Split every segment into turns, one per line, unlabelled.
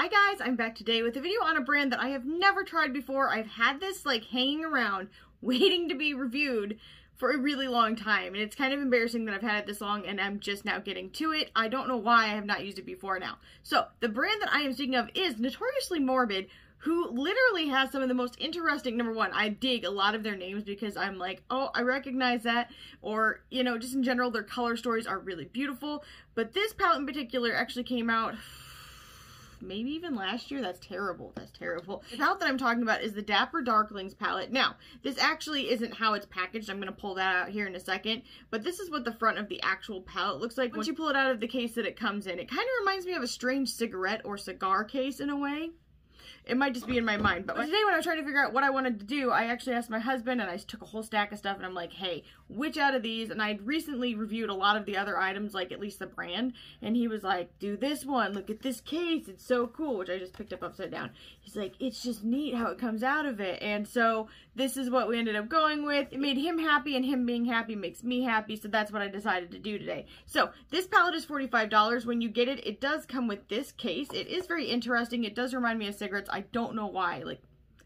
Hi guys, I'm back today with a video on a brand that I have never tried before. I've had this like hanging around waiting to be reviewed for a really long time, and it's kind of embarrassing that I've had it this long and I'm just now getting to it. I don't know why I have not used it before now. So the brand that I am speaking of is Notoriously Morbid, who literally has some of the most interesting, number one, I dig a lot of their names because I'm like, oh, I recognize that, or, you know, just in general, their color stories are really beautiful. But this palette in particular actually came out maybe even last year. That's terrible. That's terrible. The palette that I'm talking about is the Dapper Darklings palette. Now, this actually isn't how it's packaged. I'm going to pull that out here in a second, but this is what the front of the actual palette looks like once you pull it out of the case that it comes in. It kind of reminds me of a strange cigarette or cigar case in a way. It might just be in my mind, but today when I was trying to figure out what I wanted to do, I actually asked my husband, and I took a whole stack of stuff, and I'm like, hey, which out of these? And I'd recently reviewed a lot of the other items, like at least the brand, and he was like, do this one, look at this case, it's so cool, which I just picked up upside down. He's like, it's just neat how it comes out of it, and so this is what we ended up going with. It made him happy, and him being happy makes me happy, so that's what I decided to do today. So this palette is $45. When you get it, it does come with this case. It is very interesting. It does remind me of cigarettes. I don't know why. Like,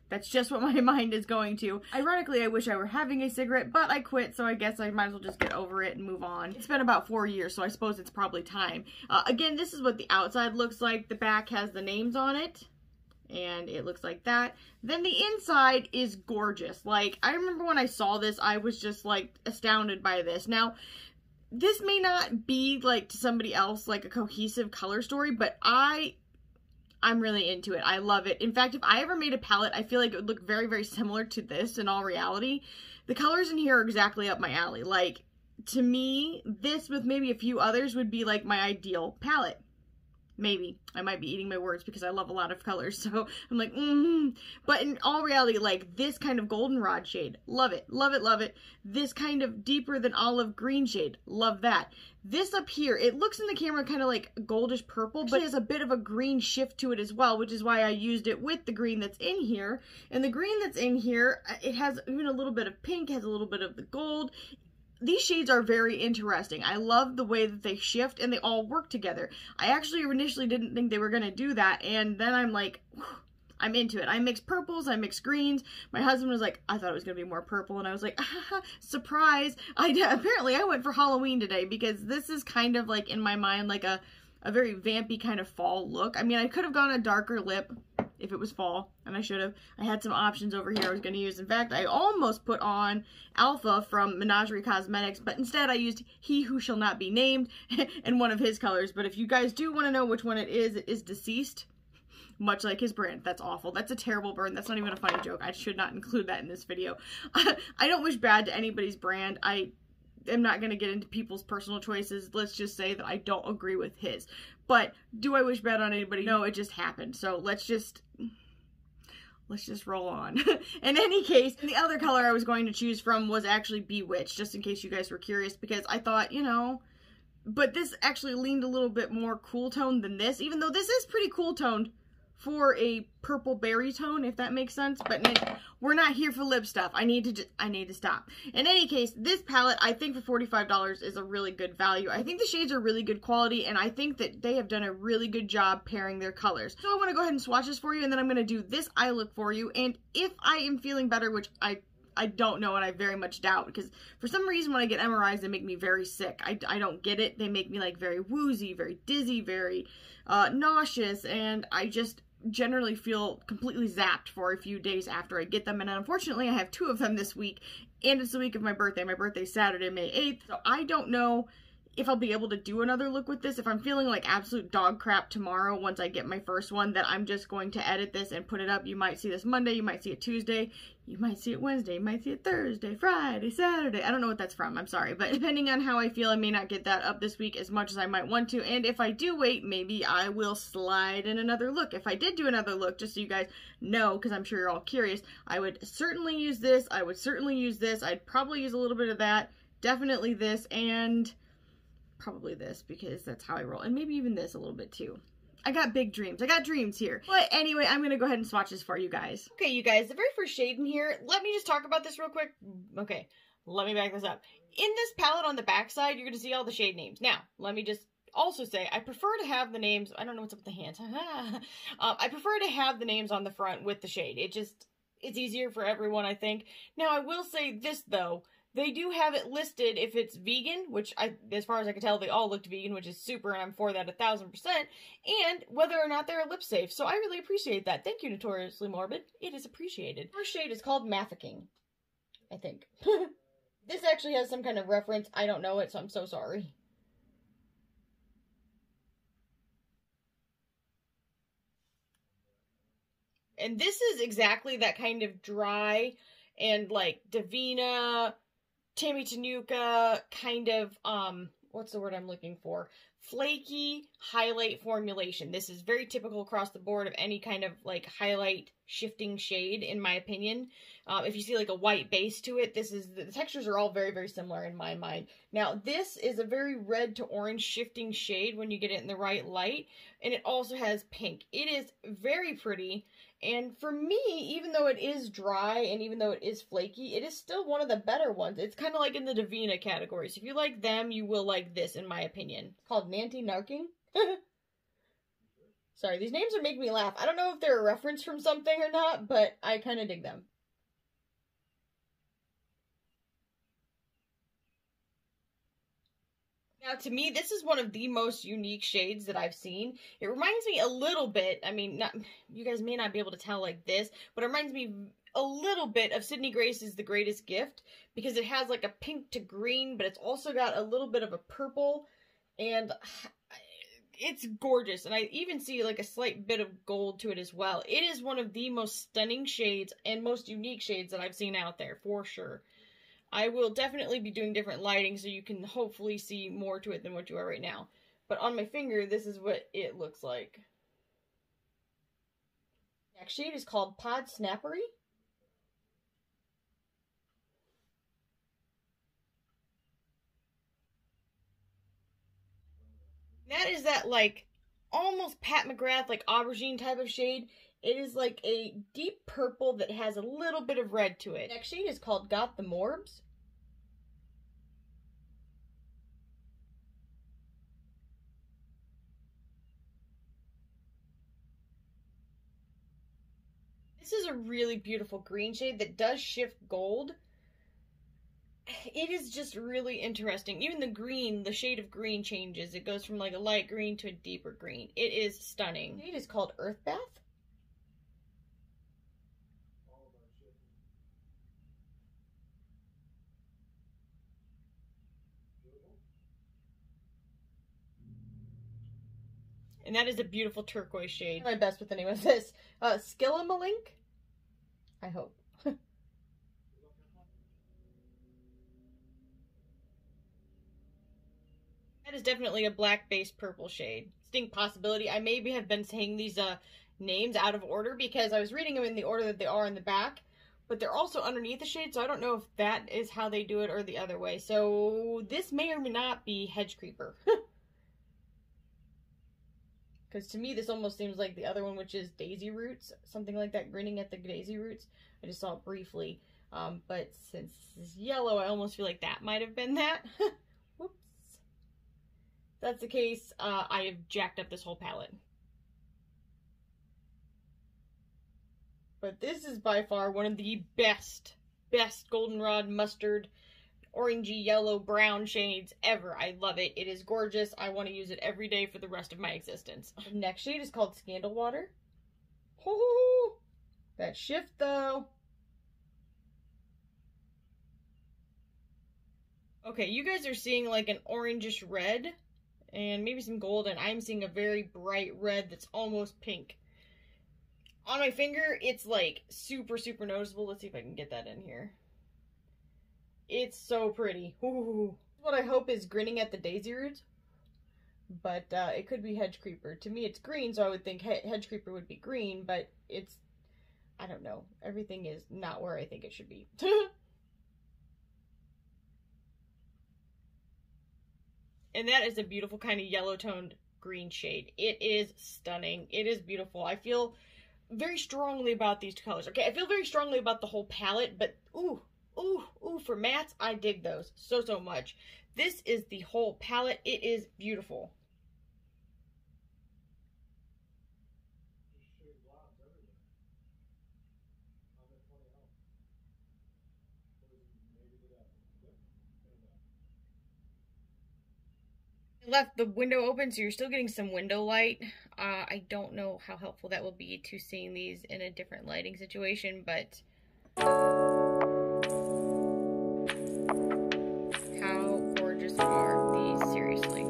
that's just what my mind is going to. Ironically, I wish I were having a cigarette, but I quit, so I guess I might as well just get over it and move on. It's been about 4 years, so I suppose it's probably time. Again, this is what the outside looks like. The back has the names on it, and it looks like that. Then the inside is gorgeous. Like, I remember when I saw this, I was just, like, astounded by this. Now, this may not be, like, to somebody else, like, a cohesive color story, but I'm really into it. I love it. In fact, if I ever made a palette, I feel like it would look very, very similar to this in all reality. The colors in here are exactly up my alley. Like, to me, this with maybe a few others would be like my ideal palette. Maybe. I might be eating my words because I love a lot of colors, so I'm like, But in all reality, like this kind of goldenrod shade, love it, love it, love it. This kind of deeper than olive green shade, love that. This up here, it looks in the camera kind of like goldish purple, but it has a bit of a green shift to it as well, which is why I used it with the green that's in here. And the green that's in here, it has even a little bit of pink, has a little bit of the gold. These shades are very interesting. I love the way that they shift and they all work together. I actually initially didn't think they were going to do that, and then I'm like, I'm into it. I mix purples, I mix greens. My husband was like, I thought it was going to be more purple, and I was like, surprise. Apparently I went for Halloween today because this is kind of like in my mind like a very vampy kind of fall look. I mean, I could have gone a darker lip if it was fall, and I should have. I had some options over here I was going to use. In fact, I almost put on Alpha from Menagerie Cosmetics, but instead I used He Who Shall Not Be Named and one of his colors. But if you guys do want to know which one it is Deceased, much like his brand. That's awful. That's a terrible burn. That's not even a funny joke. I should not include that in this video. I don't wish bad to anybody's brand. I'm not going to get into people's personal choices. Let's just say that I don't agree with his. But do I wish bad on anybody? No, it just happened. So let's just roll on. In any case, the other color I was going to choose from was actually Bewitched, just in case you guys were curious, because I thought, you know, but this actually leaned a little bit more cool tone than this, even though this is pretty cool toned for a purple berry tone, if that makes sense. But we're not here for lip stuff. I need to stop. In any case, this palette, I think for $45 is a really good value. I think the shades are really good quality, and I think that they have done a really good job pairing their colors. So I want to go ahead and swatch this for you, and then I'm going to do this eye look for you. And if I am feeling better, which I don't know, and I very much doubt, because for some reason when I get MRIs, they make me very sick. I don't get it. They make me like very woozy, very dizzy, very nauseous, and I just generally feel completely zapped for a few days after I get them. And unfortunately, I have 2 of them this week, and it's the week of my birthday. My birthday's Saturday, May 8th, so I don't know if I'll be able to do another look with this. If I'm feeling like absolute dog crap tomorrow once I get my first one, then I'm just going to edit this and put it up. You might see this Monday, you might see it Tuesday, you might see it Wednesday, you might see it Thursday, Friday, Saturday. I don't know what that's from, I'm sorry. But depending on how I feel, I may not get that up this week as much as I might want to. And if I do wait, maybe I will slide in another look. If I did do another look, just so you guys know, because I'm sure you're all curious, I would certainly use this. I would certainly use this. I'd probably use a little bit of that. Definitely this, and probably this, because that's how I roll. And maybe even this a little bit too. I got big dreams. I got dreams here. But anyway, I'm going to go ahead and swatch this for you guys. Okay, you guys, the very first shade in here, let me just talk about this real quick. Okay, let me back this up. In this palette on the back side, you're going to see all the shade names. Now, let me just also say I prefer to have the names, I don't know what's up with the hands. I prefer to have the names on the front with the shade. It's easier for everyone, I think. Now, I will say this, though. They do have it listed if it's vegan, which, as far as I can tell, they all looked vegan, which is super, and I'm for that 1000%, and whether or not they're lip safe. So I really appreciate that. Thank you, Notoriously Morbid. It is appreciated. First shade is called Mafiking, I think. This actually has some kind of reference. I don't know it, so I'm so sorry. And this is exactly that kind of dry and, like, Davina, Tammy Tenuka kind of, what's the word I'm looking for? Flaky highlight formulation. This is very typical across the board of any kind of, like, highlight shifting shade, in my opinion. If you see, like, a white base to it, the textures are all very, very similar in my mind. Now, this is a very red to orange shifting shade when you get it in the right light, and it also has pink. It is very pretty. And for me, even though it is dry and even though it is flaky, it is still one of the better ones. It's kind of like in the Davina category. So if you like them, you will like this, in my opinion. It's called Nanty Narking. Sorry, these names are making me laugh. I don't know if they're a reference from something or not, but I kind of dig them. Now, to me, this is one of the most unique shades that I've seen. It reminds me a little bit, I mean, you guys may not be able to tell like this, but it reminds me a little bit of Sydney Grace's The Greatest Gift, because it has like a pink to green, but it's also got a little bit of a purple, and it's gorgeous. And I even see like a slight bit of gold to it as well. It is one of the most stunning shades and most unique shades that I've seen out there, for sure. I will definitely be doing different lighting so you can hopefully see more to it than what you are right now. But on my finger, this is what it looks like. Next shade is called Pod Snappery. That is that, like, almost Pat McGrath, like, aubergine type of shade. It is like a deep purple that has a little bit of red to it. Next shade is called Got the Morbs. This is a really beautiful green shade that does shift gold. It is just really interesting. Even the green, the shade of green changes. It goes from like a light green to a deeper green. It is stunning. The shade is called Earth Bath. And that is a beautiful turquoise shade. My best with the name of this. Skillimalink? I hope. That is definitely a black-based purple shade. Distinct possibility. I maybe have been saying these names out of order because I was reading them in the order that they are in the back, but they're also underneath the shade, so I don't know if that is how they do it or the other way. So this may or may not be Hedge Creeper. Because to me, this almost seems like the other one, which is Daisy Roots. Something like that, grinning at the Daisy Roots. I just saw it briefly. But since this is yellow, I almost feel like that might have been that. Whoops. If that's the case, I have jacked up this whole palette. But this is by far one of the best goldenrod mustard orangey, yellow, brown shades ever. I love it. It is gorgeous. I want to use it every day for the rest of my existence. The next shade is called Scandal Water. Oh, that shift though. Okay, you guys are seeing like an orangish red and maybe some gold, and I'm seeing a very bright red that's almost pink. On my finger, it's like super, super noticeable. Let's see if I can get that in here. It's so pretty. Ooh. What I hope is grinning at the Daisy Roots, but it could be Hedge Creeper. To me, it's green, so I would think Hedge Creeper would be green, but it's, I don't know. Everything is not where I think it should be. And that is a beautiful kind of yellow-toned green shade. It is stunning. It is beautiful. I feel very strongly about these two colors. Okay, I feel very strongly about the whole palette, but ooh, for mattes, I dig those so much. This is the whole palette. It is beautiful. I left the window open, so you're still getting some window light. I don't know how helpful that will be to seeing these in a different lighting situation, but how gorgeous are these, seriously.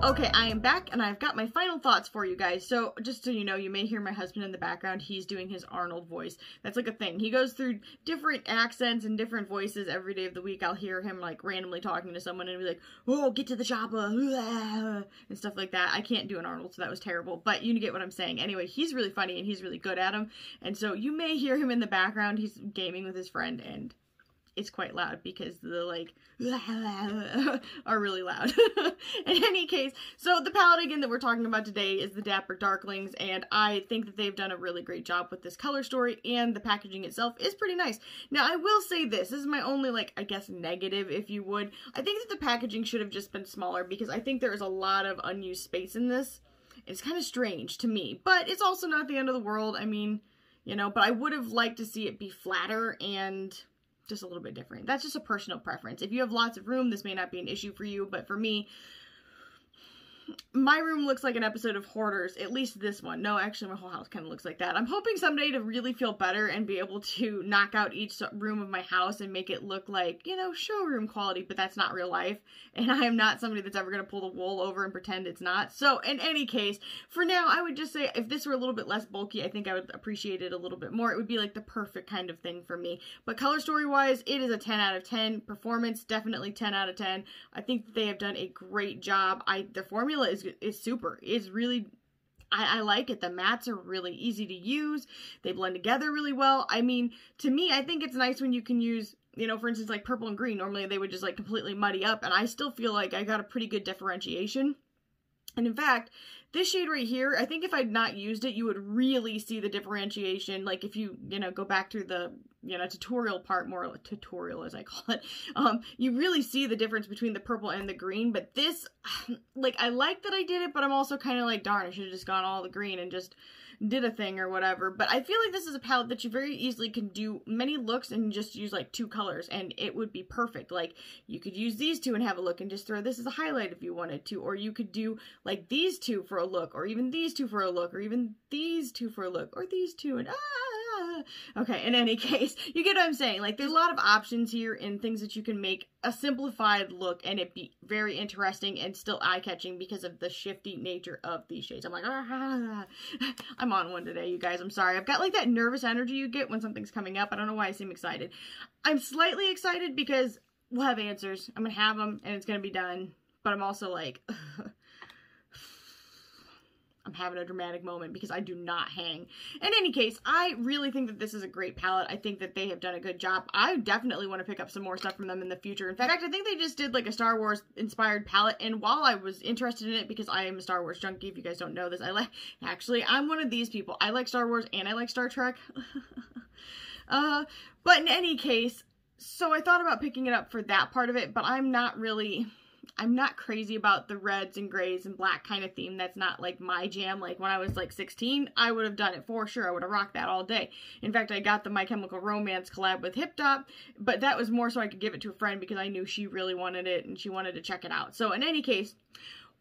Okay, I am back, and I've got my final thoughts for you guys. So, just so you know, you may hear my husband in the background. He's doing his Arnold voice. That's like a thing. He goes through different accents and different voices every day of the week. I'll hear him, like, randomly talking to someone and be like, oh, get to the chopper, and stuff like that. I can't do an Arnold, so that was terrible, but you get what I'm saying. Anyway, he's really funny, and he's really good at him, and so you may hear him in the background. He's gaming with his friend, and it's quite loud because the, like, are really loud. In any case, so the palette again that we're talking about today is the Dapper Darklings, and I think that they've done a really great job with this color story, and the packaging itself is pretty nice. Now, I will say this is my only, like, I guess negative, if you would. I think that the packaging should have just been smaller, because I think there is a lot of unused space in this. It's kind of strange to me, but it's also not the end of the world. I mean, you know, but I would have liked to see it be flatter and just a little bit different. That's just a personal preference. If you have lots of room, this may not be an issue for you, but for me, my room looks like an episode of Hoarders, at least this one. No, actually my whole house kind of looks like that. I'm hoping someday to really feel better and be able to knock out each room of my house and make it look like, you know, showroom quality, but that's not real life. And I am not somebody that's ever going to pull the wool over and pretend it's not. So in any case, for now, I would just say if this were a little bit less bulky, I think I would appreciate it a little bit more. It would be like the perfect kind of thing for me. But color story wise, it is a 10 out of 10. Performance, definitely 10 out of 10. I think that they have done a great job. The formula is super. It's really, I like it. The mattes are really easy to use. They blend together really well. I mean, to me, I think it's nice when you can use, you know, for instance, like purple and green. Normally they would just like completely muddy up, and I still feel like I got a pretty good differentiation. And in fact, this shade right here, I think if I'd not used it, you would really see the differentiation. Like if you, you know, go back through the you know, tutorial part, more like tutorial as I call it, you really see the difference between the purple and the green. But this, like, I like that I did it, but I'm also kind of like, darn, I should have just gone all the green and just did a thing or whatever. But I feel like this is a palette that you very easily can do many looks and just use like 2 colors and it would be perfect. Like, you could use these 2 and have a look and just throw this as a highlight if you wanted to, or you could do like these 2 for a look, or even these 2 for a look, or even these 2 for a look, or these 2 and okay, in any case, you get what I'm saying. Like, there's a lot of options here and things that you can make a simplified look and it be very interesting and still eye-catching because of the shifty nature of these shades. I'm like, I'm on one today, you guys. I'm sorry. I've got like that nervous energy you get when something's coming up. I don't know why I seem excited. I'm slightly excited because we'll have answers. I'm gonna have them and it's gonna be done. But I'm also like, I'm having a dramatic moment because I do not hang. In any case, I really think that this is a great palette. I think that they have done a good job. I definitely want to pick up some more stuff from them in the future. In fact, I think they just did like a Star Wars inspired palette, and while I was interested in it because I am a Star Wars junkie, if you guys don't know this, I'm one of these people. I like Star Wars and I like Star Trek. But in any case, so I thought about picking it up for that part of it, but I'm not crazy about the reds and grays and black kind of theme. That's not like my jam. Like when I was like 16, I would have done it for sure. I would have rocked that all day. In fact, I got the My Chemical Romance collab with Hip Top, but that was more so I could give it to a friend because I knew she really wanted it and she wanted to check it out. So in any case,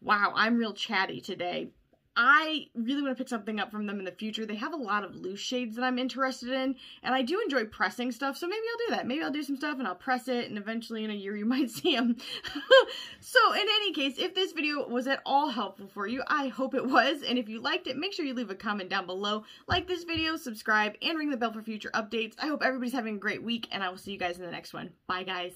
wow, I'm real chatty today. I really want to pick something up from them in the future. They have a lot of loose shades that I'm interested in, and I do enjoy pressing stuff, so maybe I'll do that. Maybe I'll do some stuff and I'll press it, and eventually in a year you might see them. So in any case, if this video was at all helpful for you, I hope it was, and if you liked it, make sure you leave a comment down below, like this video, subscribe, and ring the bell for future updates. I hope everybody's having a great week, and I will see you guys in the next one. Bye, guys.